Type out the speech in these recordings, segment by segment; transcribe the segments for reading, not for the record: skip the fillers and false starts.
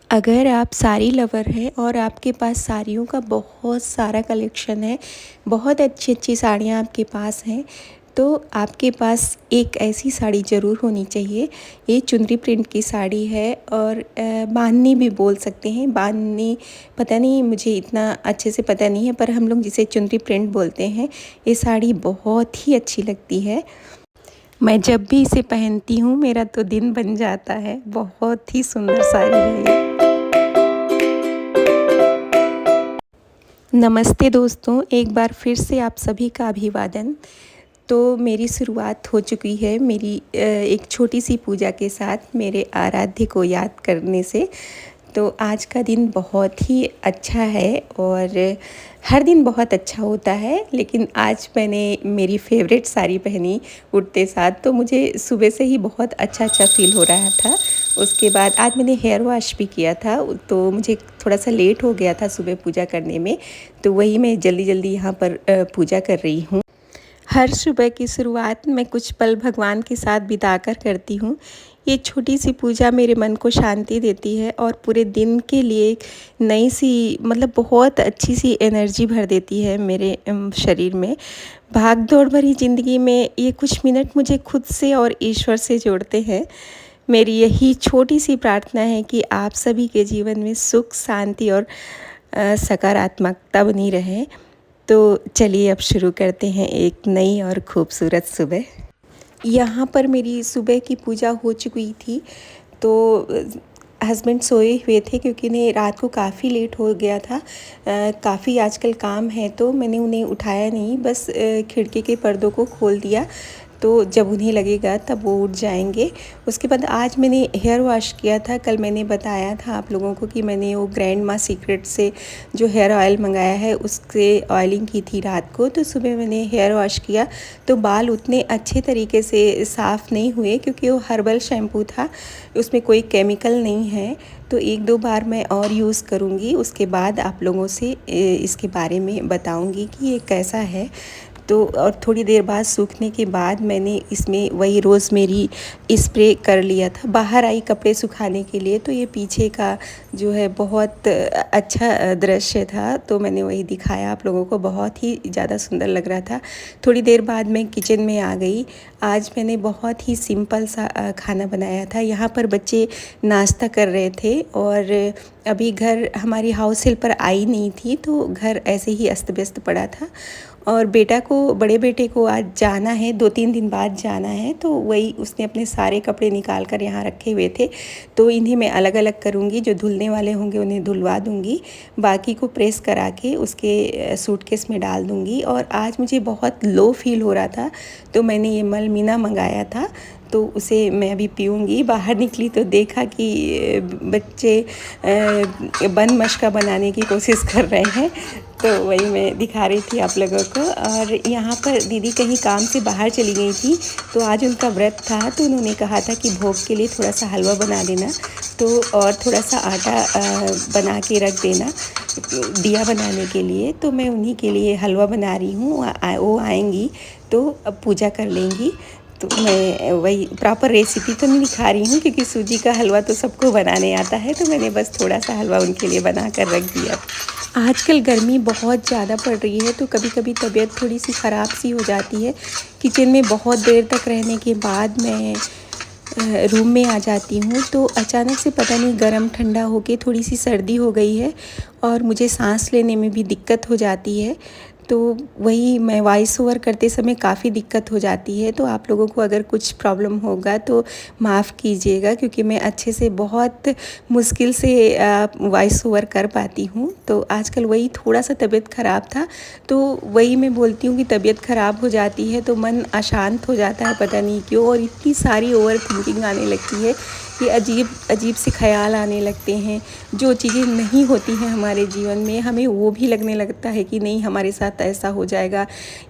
अगर आप साड़ी लवर हैं और आपके पास साड़ियों का बहुत सारा कलेक्शन है, बहुत अच्छी-अच्छी साड़ियाँ आपके पास हैं, तो आपके पास एक ऐसी साड़ी ज़रूर होनी चाहिए। ये चुनरी प्रिंट की साड़ी है और बांधनी भी बोल सकते हैं। बांधनी पता नहीं, मुझे इतना अच्छे से पता नहीं है, पर हम लोग जिसे चुनरी प्रिंट बोलते हैं। ये साड़ी बहुत ही अच्छी लगती है। मैं जब भी इसे पहनती हूँ मेरा तो दिन बन जाता है। बहुत ही सुंदर साड़ी है ये। नमस्ते दोस्तों, एक बार फिर से आप सभी का अभिवादन। तो मेरी शुरुआत हो चुकी है मेरी एक छोटी सी पूजा के साथ, मेरे आराध्य को याद करने से। तो आज का दिन बहुत ही अच्छा है और हर दिन बहुत अच्छा होता है, लेकिन आज मैंने मेरी फेवरेट साड़ी पहनी उठते साथ, तो मुझे सुबह से ही बहुत अच्छा फ़ील हो रहा था। उसके बाद आज मैंने हेयर वॉश भी किया था, तो मुझे थोड़ा सा लेट हो गया था सुबह पूजा करने में, तो वही मैं जल्दी यहाँ पर पूजा कर रही हूँ। हर सुबह की शुरुआत मैं कुछ पल भगवान के साथ बिताकर करती हूँ। ये छोटी सी पूजा मेरे मन को शांति देती है और पूरे दिन के लिए एक नई सी मतलब बहुत अच्छी सी एनर्जी भर देती है मेरे शरीर में। भाग दौड़ भरी ज़िंदगी में ये कुछ मिनट मुझे खुद से और ईश्वर से जोड़ते हैं। मेरी यही छोटी सी प्रार्थना है कि आप सभी के जीवन में सुख, शांति और सकारात्मकता बनी रहे। तो चलिए अब शुरू करते हैं एक नई और खूबसूरत सुबह। यहाँ पर मेरी सुबह की पूजा हो चुकी थी, तो हस्बैंड सोए हुए थे क्योंकि उन्हें रात को काफ़ी लेट हो गया था। काफ़ी आजकल काम है, तो मैंने उन्हें उठाया नहीं, बस खिड़की के पर्दों को खोल दिया, तो जब उन्हें लगेगा तब वो उठ जाएंगे। उसके बाद आज मैंने हेयर वॉश किया था। कल मैंने बताया था आप लोगों को कि मैंने वो ग्रैंड माँ सीक्रेट से जो हेयर ऑयल मंगाया है उससे ऑयलिंग की थी रात को, तो सुबह मैंने हेयर वॉश किया तो बाल उतने अच्छे तरीके से साफ़ नहीं हुए क्योंकि वो हर्बल शैम्पू था, उसमें कोई केमिकल नहीं है। तो एक दो बार मैं और यूज़ करूँगी, उसके बाद आप लोगों से इसके बारे में बताऊँगी कि ये कैसा है। तो और थोड़ी देर बाद सूखने के बाद मैंने इसमें वही रोज़मेरी स्प्रे कर लिया था। बाहर आई कपड़े सुखाने के लिए, तो ये पीछे का जो है बहुत अच्छा दृश्य था, तो मैंने वही दिखाया आप लोगों को। बहुत ही ज़्यादा सुंदर लग रहा था। थोड़ी देर बाद मैं किचन में आ गई। आज मैंने बहुत ही सिंपल सा खाना बनाया था। यहाँ पर बच्चे नाश्ता कर रहे थे और अभी घर हमारी हाउस हेल्पर आई नहीं थी, तो घर ऐसे ही अस्त व्यस्त पड़ा था। और बड़े बेटे को आज जाना है, 2-3 दिन बाद जाना है, तो वही उसने अपने सारे कपड़े निकाल कर यहाँ रखे हुए थे, तो इन्हें मैं अलग अलग करूँगी। जो धुलने वाले होंगे उन्हें धुलवा दूँगी, बाकी को प्रेस करा के उसके सूटकेस में डाल दूँगी। और आज मुझे बहुत लो फील हो रहा था, तो मैंने ये मलमीना मंगाया था, तो उसे मैं अभी पीऊँगी। बाहर निकली तो देखा कि बच्चे बन मशका बनाने की कोशिश कर रहे हैं, तो वही मैं दिखा रही थी आप लोगों को। और यहाँ पर दीदी कहीं काम से बाहर चली गई थी, तो आज उनका व्रत था, तो उन्होंने कहा था कि भोग के लिए थोड़ा सा हलवा बना देना, तो और थोड़ा सा आटा बना के रख देना दिया बनाने के लिए। तो मैं उन्हीं के लिए हलवा बना रही हूँ। वो आएंगी तो अब पूजा कर लेंगी, तो मैं वही प्रॉपर रेसिपी तो नहीं दिखा रही हूँ क्योंकि सूजी का हलवा तो सबको बनाने आता है, तो मैंने बस थोड़ा सा हलवा उनके लिए बना कर रख दिया। आजकल गर्मी बहुत ज़्यादा पड़ रही है, तो कभी कभी तबीयत थोड़ी सी ख़राब सी हो जाती है। किचन में बहुत देर तक रहने के बाद मैं रूम में आ जाती हूँ, तो अचानक से पता नहीं गर्म ठंडा होके थोड़ी सी सर्दी हो गई है और मुझे सांस लेने में भी दिक्कत हो जाती है। तो वही मैं वॉइस ओवर करते समय काफ़ी दिक्कत हो जाती है, तो आप लोगों को अगर कुछ प्रॉब्लम होगा तो माफ़ कीजिएगा, क्योंकि मैं अच्छे से बहुत मुश्किल से वॉइस ओवर कर पाती हूँ। तो आजकल वही थोड़ा सा तबीयत ख़राब था, तो वही मैं बोलती हूँ कि तबीयत ख़राब हो जाती है तो मन अशांत हो जाता है, पता नहीं क्यों, और इतनी सारी ओवर थिंकिंग आने लगती है कि अजीब अजीब से ख्याल आने लगते हैं। जो चीज़ें नहीं होती हैं हमारे जीवन में, हमें वो भी लगने लगता है कि नहीं हमारे साथ ऐसा हो जाएगा,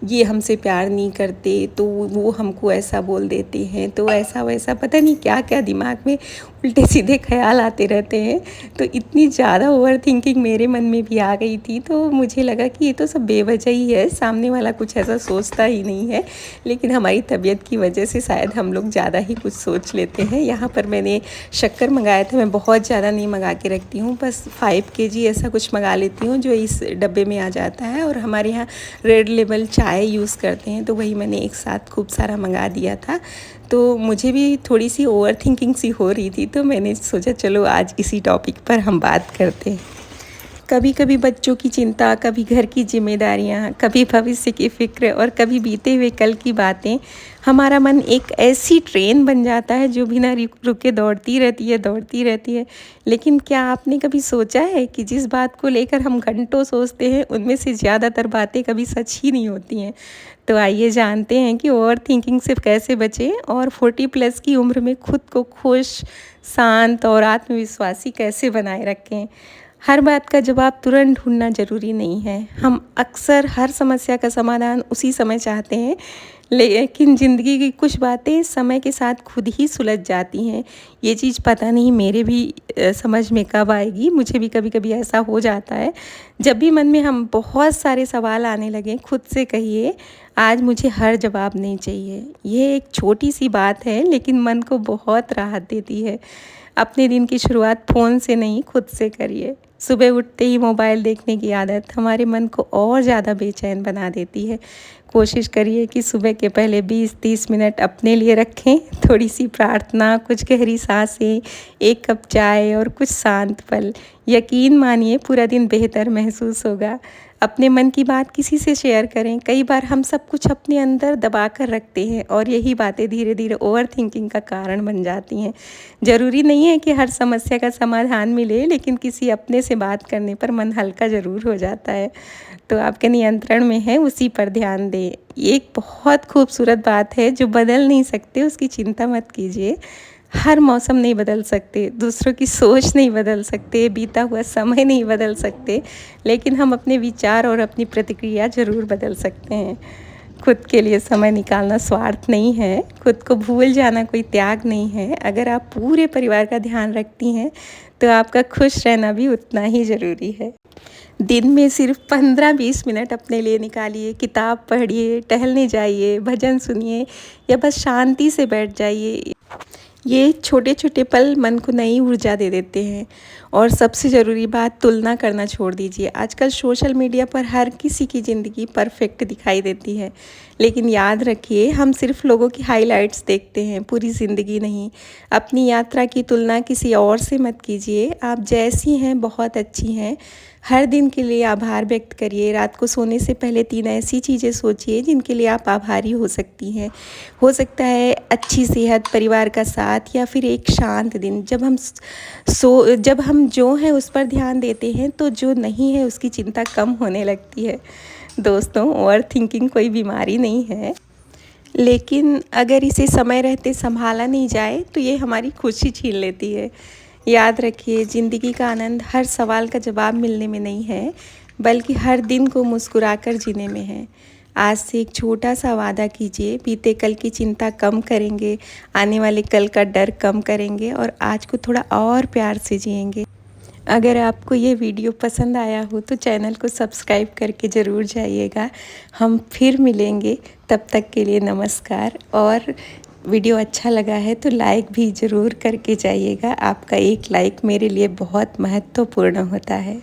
ये हमसे प्यार नहीं करते तो वो हमको ऐसा बोल देते हैं, तो ऐसा वैसा पता नहीं क्या क्या दिमाग में उल्टे सीधे ख्याल आते रहते हैं। तो इतनी ज़्यादा ओवर थिंकिंग मेरे मन में भी आ गई थी, तो मुझे लगा कि ये तो सब बेवजह ही है, सामने वाला कुछ ऐसा सोचता ही नहीं है, लेकिन हमारी तबीयत की वजह से शायद हम लोग ज़्यादा ही कुछ सोच लेते हैं। यहाँ पर मैंने शक्कर मंगाया था, मैं बहुत ज़्यादा नहीं मंगा के रखती हूँ, बस 5 केजी ऐसा कुछ मंगा लेती हूँ जो इस डब्बे में आ जाता है। और हमारे यहाँ रेड लेबल चाय यूज़ करते हैं, तो वही मैंने एक साथ खूब सारा मंगा दिया था। तो मुझे भी थोड़ी सी ओवर थिंकिंग सी हो रही थी, तो मैंने सोचा चलो आज इसी टॉपिक पर हम बात करते हैं। कभी कभी बच्चों की चिंता, कभी घर की जिम्मेदारियाँ, कभी भविष्य की फ़िक्र और कभी बीते हुए कल की बातें, हमारा मन एक ऐसी ट्रेन बन जाता है जो बिना रुके दौड़ती रहती है। लेकिन क्या आपने कभी सोचा है कि जिस बात को लेकर हम घंटों सोचते हैं, उनमें से ज़्यादातर बातें कभी सच ही नहीं होती हैं। तो आइए जानते हैं कि ओवर थिंकिंग से कैसे बचें और 40+ की उम्र में खुद को खुश, शांत और आत्मविश्वासी कैसे बनाए रखें। हर बात का जवाब तुरंत ढूंढना ज़रूरी नहीं है। हम अक्सर हर समस्या का समाधान उसी समय चाहते हैं, लेकिन ज़िंदगी की कुछ बातें समय के साथ खुद ही सुलझ जाती हैं। ये चीज़ पता नहीं मेरे भी समझ में कब आएगी, मुझे भी कभी कभी ऐसा हो जाता है। जब भी मन में हम बहुत सारे सवाल आने लगें, खुद से कहिए आज मुझे हर जवाब नहीं चाहिए। ये एक छोटी सी बात है, लेकिन मन को बहुत राहत देती है। अपने दिन की शुरुआत फ़ोन से नहीं, खुद से करिए। सुबह उठते ही मोबाइल देखने की आदत हमारे मन को और ज़्यादा बेचैन बना देती है। कोशिश करिए कि सुबह के पहले 20-30 मिनट अपने लिए रखें। थोड़ी सी प्रार्थना, कुछ गहरी सांसें, एक कप चाय और कुछ शांत पल। यकीन मानिए पूरा दिन बेहतर महसूस होगा। अपने मन की बात किसी से शेयर करें। कई बार हम सब कुछ अपने अंदर दबा कर रखते हैं और यही बातें धीरे धीरे ओवर थिंकिंग का कारण बन जाती हैं। ज़रूरी नहीं है कि हर समस्या का समाधान मिले, लेकिन किसी अपने से बात करने पर मन हल्का ज़रूर हो जाता है। तो आपके नियंत्रण में है, उसी पर ध्यान दें। ये एक बहुत खूबसूरत बात है, जो बदल नहीं सकते उसकी चिंता मत कीजिए। हर मौसम नहीं बदल सकते, दूसरों की सोच नहीं बदल सकते, बीता हुआ समय नहीं बदल सकते, लेकिन हम अपने विचार और अपनी प्रतिक्रिया ज़रूर बदल सकते हैं। खुद के लिए समय निकालना स्वार्थ नहीं है, खुद को भूल जाना कोई त्याग नहीं है। अगर आप पूरे परिवार का ध्यान रखती हैं, तो आपका खुश रहना भी उतना ही ज़रूरी है। दिन में सिर्फ 15-20 मिनट अपने लिए निकालिए। किताब पढ़िए, टहलने जाइए, भजन सुनिए या बस शांति से बैठ जाइए। ये छोटे छोटे पल मन को नई ऊर्जा दे देते हैं। और सबसे ज़रूरी बात, तुलना करना छोड़ दीजिए। आजकल सोशल मीडिया पर हर किसी की ज़िंदगी परफेक्ट दिखाई देती है, लेकिन याद रखिए हम सिर्फ लोगों की हाइलाइट्स देखते हैं, पूरी ज़िंदगी नहीं। अपनी यात्रा की तुलना किसी और से मत कीजिए। आप जैसी हैं बहुत अच्छी हैं। हर दिन के लिए आभार व्यक्त करिए। रात को सोने से पहले 3 ऐसी चीज़ें सोचिए जिनके लिए आप आभारी हो सकती हैं। हो सकता है अच्छी सेहत, परिवार का साथ या फिर एक शांत दिन। जब हम जो हैं उस पर ध्यान देते हैं, तो जो नहीं है उसकी चिंता कम होने लगती है। दोस्तों, ओवर थिंकिंग कोई बीमारी नहीं है, लेकिन अगर इसे समय रहते संभाला नहीं जाए तो ये हमारी खुशी छीन लेती है। याद रखिए, ज़िंदगी का आनंद हर सवाल का जवाब मिलने में नहीं है, बल्कि हर दिन को मुस्कुराकर जीने में है। आज से एक छोटा सा वादा कीजिए, बीते कल की चिंता कम करेंगे, आने वाले कल का डर कम करेंगे और आज को थोड़ा और प्यार से जिएंगे। अगर आपको ये वीडियो पसंद आया हो तो चैनल को सब्सक्राइब करके ज़रूर जाइएगा। हम फिर मिलेंगे, तब तक के लिए नमस्कार। और वीडियो अच्छा लगा है तो लाइक भी ज़रूर करके जाइएगा। आपका एक लाइक मेरे लिए बहुत महत्वपूर्ण होता है।